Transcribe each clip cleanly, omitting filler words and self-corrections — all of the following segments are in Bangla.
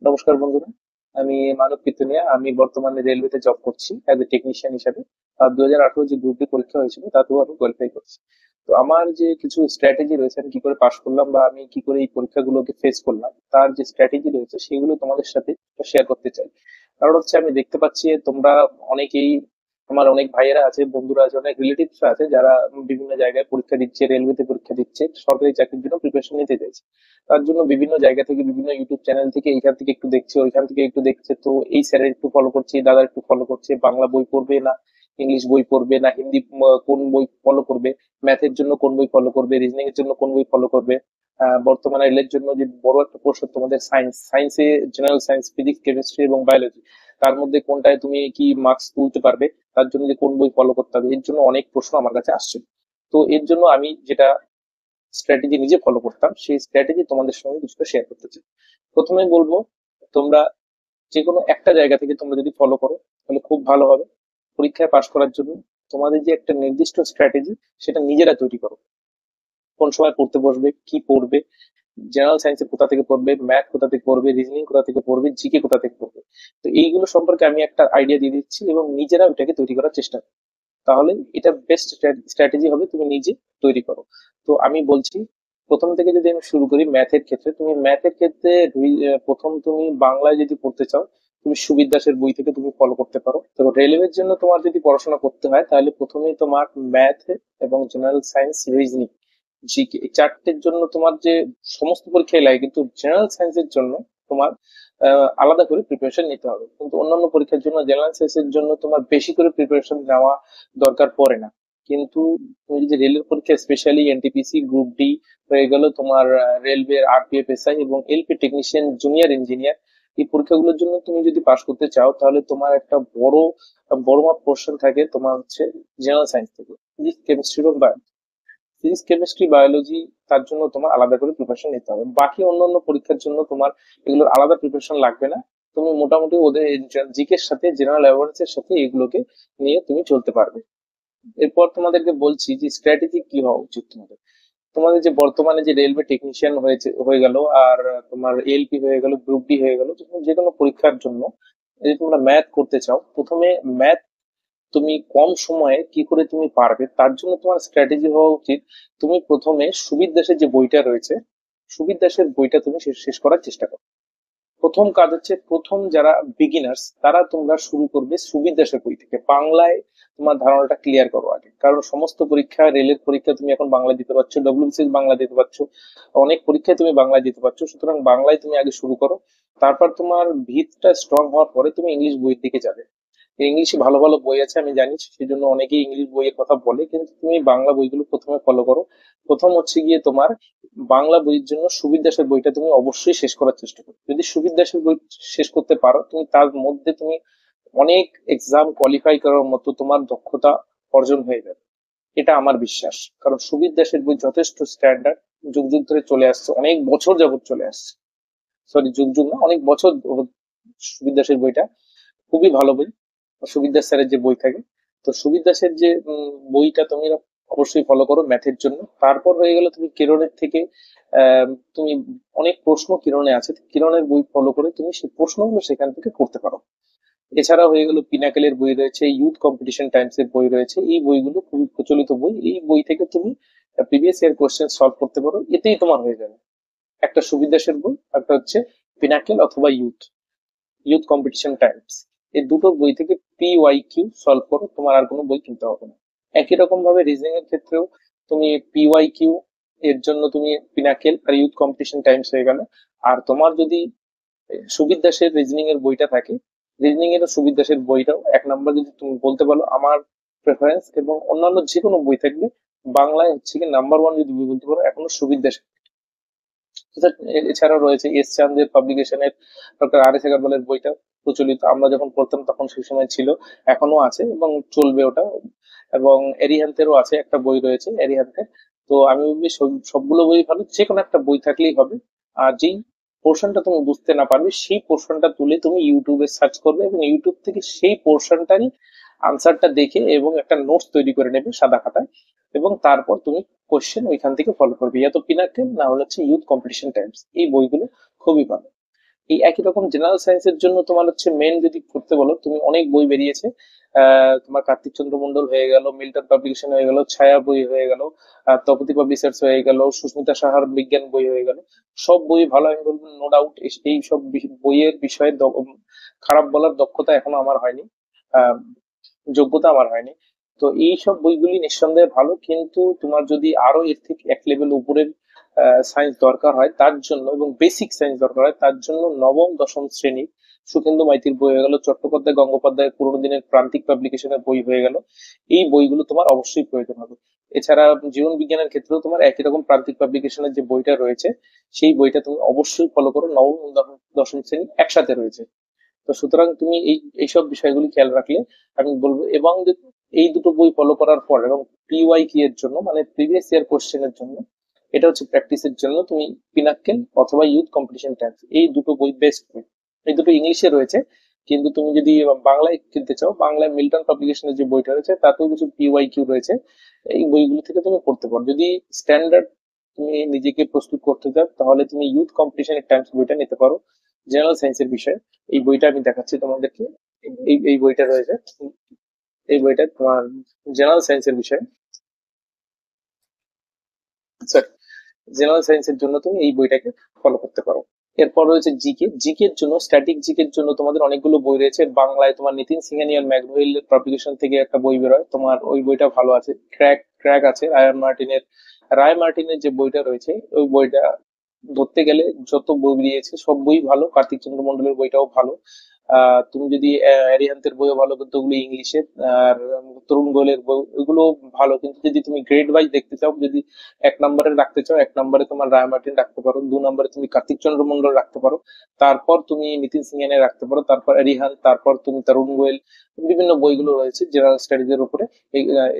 নমস্কার বন্ধুরা। আমি মানব কীর্তনিয়া। আমি বর্তমানে রেলওয়েতে জব করছি অ্যাজ এ টেকনিশিয়ান হিসাবে। আর 2018 যে গ্রুপ ডি পরীক্ষা হয়েছিল তাতেও আমি কোয়ালিফাই করছি। তো আমার যে কিছু স্ট্র্যাটেজি রয়েছে, আমি কি করে পাশ করলাম বা আমি কি করে এই পরীক্ষাগুলোকে ফেস করলাম, তার যে স্ট্র্যাটেজি রয়েছে সেগুলো তোমাদের সাথে শেয়ার করতে চাই। কারণ হচ্ছে আমি দেখতে পাচ্ছি তোমরা অনেকেই, আমার অনেক ভাইয়েরা আছে, বন্ধুরা আছে, অনেক রিলেটিভস আছে যারা বিভিন্ন জায়গায় পরীক্ষা দিচ্ছে, রেলওয়েতে পরীক্ষা দিচ্ছে, সরকারি চাকরির জন্য প্রিপারেশন নিতে চাইছে। তার জন্য বিভিন্ন জায়গা থেকে, বিভিন্ন ইউটিউব চ্যানেল থেকে এইখান থেকে একটু দেখছে, ওইখান থেকে একটু দেখছে, তো এই স্যারের একটু ফলো করছে, এই দাদার একটু ফলো করছে, বাংলা বই পড়বে না ইংলিশ বই পড়বে না হিন্দি, কোন বই ফলো করবে, ম্যাথের জন্য কোন বই ফলো করবে, রিজনিং এর জন্য কোন বই ফলো করবে। বর্তমানে রেলের জন্য যে বড় একটা পোর্শন তোমাদের সায়েন্সে, জেনারেল সায়েন্স, ফিজিক্স, কেমিস্ট্রি এবং বায়োলজি, তার মধ্যে কোনটায় তুমি কি মার্কস তুলতে পারবে, তার জন্য যে কোন বই ফলো করতে হবে, এর জন্য অনেক প্রশ্ন আমার কাছে আসছে। তো এর জন্য আমি যেটা স্ট্র্যাটেজি নিজে ফলো করতাম, সেই স্ট্র্যাটেজি তোমাদের সঙ্গে কিছুটা শেয়ার করতে চাই। প্রথমে বলবো, তোমরা যে কোনো একটা জায়গা থেকে তোমরা যদি ফলো করো তাহলে খুব ভালো হবে। পরীক্ষায় পাশ করার জন্য তোমাদের যে একটা নির্দিষ্ট স্ট্র্যাটেজি, সেটা নিজেরা তৈরি করো। কোন সময় পড়তে বসবে, কি পড়বে, জেনারেল সায়েন্সে কোথা থেকে পড়বে, ম্যাথ কোথা থেকে পড়বে, রিজনিং কোথা থেকে পড়বে, জিকে কোথা থেকে পড়বে। তো এইগুলো সম্পর্কে আমি একটা আইডিয়া দিয়ে দিচ্ছি এবং নিজেরা ওইটাকে তৈরি করার চেষ্টা করো। তাহলে এটা বেস্ট স্ট্র্যাটেজি হবে, তুমি নিজে তৈরি করো। তো আমি বলছি, প্রথম থেকে যদি আমি শুরু করি, ম্যাথের ক্ষেত্রে তুমি প্রথম তুমি বাংলায় যদি পড়তে চাও, তুমি সুবির দাসের বই থেকে তুমি ফলো করতে পারো। তো রেলওয়ের জন্য তোমার যদি পড়াশোনা করতে হয় তাহলে প্রথমেই তোমার ম্যাথ এবং জেনারেল সায়েন্স, রিজনিং, জিকে, এই চারটের জন্য তোমার যে সমস্ত পরীক্ষায় লাগে, কিন্তু জেনারেল সায়েন্সের জন্য তোমার আলাদা করে প্রিপারেশন নিতে হবে। কিন্তু অন্যান্য পরীক্ষার জন্য, জেনারেল সায়েন্সের জন্য তোমার বেশি করে প্রিপারেশন নেওয়া দরকার পড়ে না। কিন্তু তুমি যদি রেলের পরীক্ষা, স্পেশালি এনটিপিসি, গ্রুপ ডি হয়ে গেল, তোমার রেলওয়ে আরপিএফ, এসআই এবং এলপি টেকনিশিয়ান, জুনিয়র ইঞ্জিনিয়ার, এই পরীক্ষাগুলোর জন্য তুমি যদি পাশ করতে চাও তাহলে তোমার একটা বড় মাপ পোর্শন থাকে তোমার হচ্ছে জেনারেল সায়েন্স থেকে, ফিজিক্স, কেমিস্ট্রি এবং ফিজিক্স, কেমিস্ট্রি, বায়োলজি, তার জন্য তোমার আলাদা করে প্রিপারেশন নিতে হবে। বাকি অন্যান্য পরীক্ষার জন্য তোমার এগুলোর আলাদা প্রিপারেশন লাগবে না। তুমি মোটামুটি ওদের জিকের সাথে, জেনারেল অ্যাওয়ারনেস এর সাথে এগুলোকে নিয়ে তুমি চলতে পারবে। এরপর তোমাদেরকে বলছি যে স্ট্র্যাটেজি কি হওয়া উচিত তোমাদের। তোমাদের যে বর্তমানে যে রেলওয়ে টেকনিশিয়ান হয়ে গেল, আর তোমার এলপি হয়ে গেল, গ্রুপ ডি হয়ে গেল, তুমি যে কোনো পরীক্ষার জন্য যদি তোমরা ম্যাথ করতে চাও, প্রথমে ম্যাথ তুমি কম সময়ে কি করে তুমি পারবে, তার জন্য তোমার স্ট্র্যাটেজি হওয়া উচিত, তুমি প্রথমে সুবির দাসের যে বইটা রয়েছে, সুবির দাসের বইটা তুমি শেষ শেষ করার চেষ্টা করো। প্রথম কাজ হচ্ছে, প্রথম যারা বিগিনার্স তারা তোমরা শুরু করবে সুবির দাসের বই থেকে। বাংলায় তোমার ধারণাটা ক্লিয়ার করো আগে, কারণ সমস্ত পরীক্ষা, রেলের পরীক্ষা তুমি এখন বাংলা দিতে পারছো, ডব্লিউবিসিএস বাংলা দিতে পারছো, অনেক পরীক্ষায় তুমি বাংলায় দিতে পারছো, সুতরাং বাংলায় তুমি আগে শুরু করো। তারপর তোমার ভিতটা স্ট্রং হওয়ার পরে তুমি ইংলিশ বইয়ের দিকে যাবে। ইংলিশে ভালো ভালো বই আছে আমি জানি, সেই জন্য অনেকেই ইংলিশ বইয়ের কথা বলে, কিন্তু তুমি বাংলা বইগুলো প্রথমে ফলো করো। প্রথম হচ্ছে গিয়ে তোমার বাংলা বইয়ের জন্য সুবির দাসের বইটা তুমি অবশ্যই শেষ করার চেষ্টা করো। যদি সুবির দাসের বই শেষ করতে পারো, তুমি তার মধ্যে তুমি অনেক এক্সাম কোয়ালিফাই করার মতো তোমার দক্ষতা অর্জন হয়ে যাবে, এটা আমার বিশ্বাস। কারণ সুবির দাসের বই যথেষ্ট স্ট্যান্ডার্ড, যুগ যুগ ধরে চলে আসছে, অনেক বছর যাবত চলে আসছে। সরি, যুগ যুগ না, অনেক বছর। সুবির দাসের বইটা খুবই ভালো বই, সুবির দাস স্যারের যে বই থাকে। তো সুবির দাসের যে বইটা তুমি অবশ্যই ফলো করো ম্যাথের জন্য। তারপর হয়ে গেল তুমি কিরণের থেকে, তুমি অনেক প্রশ্ন কিরণে আছে, কিরণের বই ফলো করে তুমি সেই প্রশ্নগুলো সেখান থেকে করতে পারো। এছাড়া হয়ে গেল পিনাকেলের বই রয়েছে, ইউথ কম্পিটিশন টাইমস এর বই রয়েছে, এই বইগুলো খুবই প্রচলিত বই, এই বই থেকে তুমি প্রিভিয়াস ইয়ার কোশ্চেন সলভ করতে পারো, এতেই তোমার হয়ে যাবে। একটা সুবির দাসের বই, একটা হচ্ছে পিনাকেল অথবা ইউথ ইউথ কম্পিটিশন টাইমস, এই দুটো বই থেকে পিওয়াই কিউ সলভ করো, তোমার আর কোনো বই কিনতে হবে না। একই রকম ভাবে রিজনিং এর ক্ষেত্রেও তুমি পিওয়াই কিউ এর জন্য তুমি পিনাকেল আর ইউথ কম্পিটিশন টাইমস হয়ে গেল। আর তোমার যদি সুবির দাসের রিজনিং এর বইটা থাকে, রিজনিং এর সুবির দাসের বইটাও এক নাম্বার যদি তুমি বলতে পারো আমার প্রেফারেন্স, এবং অন্যান্য যে কোনো বই থাকবে, বাংলায় হচ্ছে কি নাম্বার ওয়ান যদি বই বলতে পারো এখনো সুবির দাস। এছাড়াও রয়েছে এস চান্দের পাবলিকেশনের ডক্টর আর এস আগারওয়ালের বইটা প্রচলিত, আমরা যখন পড়তাম তখন সেই সময় ছিল, এখনো আছে এবং চলবে ওটা। এবং এরিহান্তেরও আছে একটা বই রয়েছে, এরিহান্তের। তো আমি বলবি সবগুলো বই ভালো, যে কোনো একটা বই থাকলেই হবে। আর যেই পোর্শনটা তুমি বুঝতে না পারবে, সেই পোর্শনটা তুলে তুমি ইউটিউবে সার্চ করবে এবং ইউটিউব থেকে সেই পোর্শনটারই আনসারটা দেখে এবং একটা নোটস তৈরি করে নেবে সাদা খাতায়, এবং তারপর তুমি কোশ্চেন ওইখান থেকে ফলো করবে, ইয়া তো পিনাকেল না হলে হচ্ছে ইউথ কম্পিটিশন টাইমস, এই বইগুলো খুবই ভালো। এই একই রকম জেনারেল সায়েন্সের জন্য তোমার হচ্ছে মেন যদি করতে বলো, তুমি অনেক বই বেরিয়েছে। তোমার কার্তিক চন্দ্র মন্ডল হয়ে গেল, মিল্টন পাবলিকেশন হয়ে গেল, ছায়া বই হয়ে গেল, তপতি পাবলিশার্স হয়ে গেল, সুস্মিতা সাহার বিজ্ঞান বই হয়ে গেল। সব বই ভালো, আমি বলবো নো ডাউট। এই সব বইয়ের বিষয়ে খারাপ বলার দক্ষতা এখনো আমার হয়নি, আহ, যোগ্যতা আমার হয়নি। তো এই সব বইগুলি নিঃসন্দেহে ভালো, কিন্তু তোমার যদি আরো এর থেকে এক লেভেল উপরের সায়েন্স দরকার হয় তার জন্য, এবং বেসিক সায়েন্স দরকার হয় তার জন্য, নবম দশম শ্রেণী সুখেন্দু মাইতির বই হয়ে গেল, চট্টোপাধ্যায় গঙ্গোপাধ্যায়ের পুরোনো দিনের প্রান্তিক পাবলিকেশনের বই হয়ে গেল, এই বইগুলো তোমার অবশ্যই প্রয়োজন হবে। এছাড়া জীবন বিজ্ঞানের ক্ষেত্রেও তোমার একই রকম প্রান্তিক পাবলিকেশনের যে বইটা রয়েছে, সেই বইটা তুমি অবশ্যই ফলো করো। নবম এবং দশম শ্রেণী একসাথে রয়েছে। তো সুতরাং তুমি এইসব বিষয়গুলি খেয়াল রাখলে আমি বলবো। এবং এই দুটো বই ফলো করার পর, এবং পিওয়াইকিউ এর জন্য মানে প্রিভিয়াস ইয়ার কোশ্চেনের জন্য, এটা হচ্ছে প্র্যাকটিসের জন্য, তুমি পিনাক্কেল অথবা ইউথ কম্পিটিশন ট্যাক্স, এই দুটো বই বেস্ট বই। এই দুটো ইংলিশে রয়েছে, কিন্তু তুমি যদি বাংলায় কিনতে চাও, বাংলায় মিল্টন পাবলিকেশনের যে বইটা রয়েছে তাতেও কিছু পিওয়াইকিউ রয়েছে। এই বইগুলো থেকে তুমি পড়তে পারো। যদি স্ট্যান্ডার্ড তুমি নিজেকে প্রস্তুত করতে চাও, তাহলে তুমি ইউথ কম্পিটিশন টাইমস বইটা নিতে পারো, জেনারেল সায়েন্সের বিষয়ে। এই বইটা আমি দেখাচ্ছি তোমাদেরকে। এই বইটা রয়েছে, এই বইটা তোমার জেনারেল সায়েন্সের বিষয়ে, সরি, জেনারেল সায়েন্সের জন্য তুমি এই বইটাকে ফলো করতে পারো। এরপর রয়েছে জিকে। জিকের জন্য, স্ট্যাটিক জিকের জন্য তোমাদের অনেকগুলো বই রয়েছে। বাংলায় তোমার নিতিন সিংহানিয়ার ম্যাকগ্রোহিল পাবলিকেশন থেকে একটা বই বেরোয়, তোমার ওই বইটা ভালো আছে। ক্র্যাক ক্র্যাক আছে রায় মার্টিনের যে বইটা রয়েছে, ওই বইটা ধরতে গেলে যত বই বেরিয়েছে সব বই ভালো। কার্তিক চন্দ্র মন্ডলের বইটাও ভালো। তুমি যদি অ্যারিহান্তের বইও ভালো, কিন্তু ওগুলো ইংলিশে। আর তরুণ গোয়েলের বই, ওইগুলো ভালো, কিন্তু যদি তুমি গ্রেড ওয়াইজ দেখতে চাও, যদি এক নম্বরে রাখতে চাও, এক নম্বরে তোমার রায় মার্টিন রাখতে পারো, দু নম্বরে তুমি কার্তিক চন্দ্র মন্ডল রাখতে পারো, তারপর তুমি নিতিন সিংহানিয়া রাখতে পারো, তারপর অ্যারিহান্ত, তারপর তুমি তরুণ গোয়েল। বিভিন্ন বইগুলো রয়েছে জেনারেল স্টাডিজের উপরে।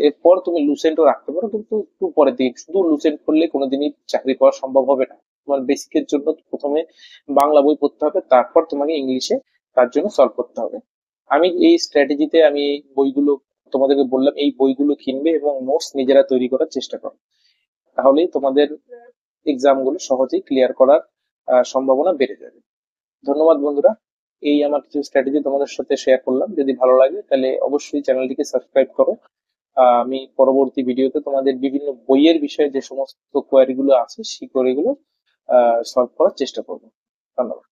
এরপর তুমি লুসেন্টও রাখতে পারো, কিন্তু একটু পরের দিকে। শুধু লুসেন্ট করলে কোনোদিনই চাকরি পাওয়া সম্ভব হবে না। তোমার বেসিকের জন্য প্রথমে বাংলা বই পড়তে হবে, তারপর তোমাকে ইংলিশে তার জন্য সলভ করতে হবে। আমি এই স্ট্র্যাটেজিতে আমি এই বইগুলো তোমাদেরকে বললাম, এই বইগুলো কিনবে এবং নোটস নিজেরা তৈরি করার চেষ্টা করো, তাহলেই তোমাদের এক্সাম গুলো সহজেই ক্লিয়ার করার সম্ভাবনা বেড়ে যাবে। ধন্যবাদ বন্ধুরা। এই আমার কিছু স্ট্র্যাটেজি তোমাদের সাথে শেয়ার করলাম। যদি ভালো লাগে তাহলে অবশ্যই চ্যানেলটিকে সাবস্ক্রাইব করো। আমি পরবর্তী ভিডিওতে তোমাদের বিভিন্ন বইয়ের বিষয়ে যে সমস্ত কোয়ারি গুলো আছে, সেই কোয়ারি গুলো সলভ করার চেষ্টা করবো। ধন্যবাদ।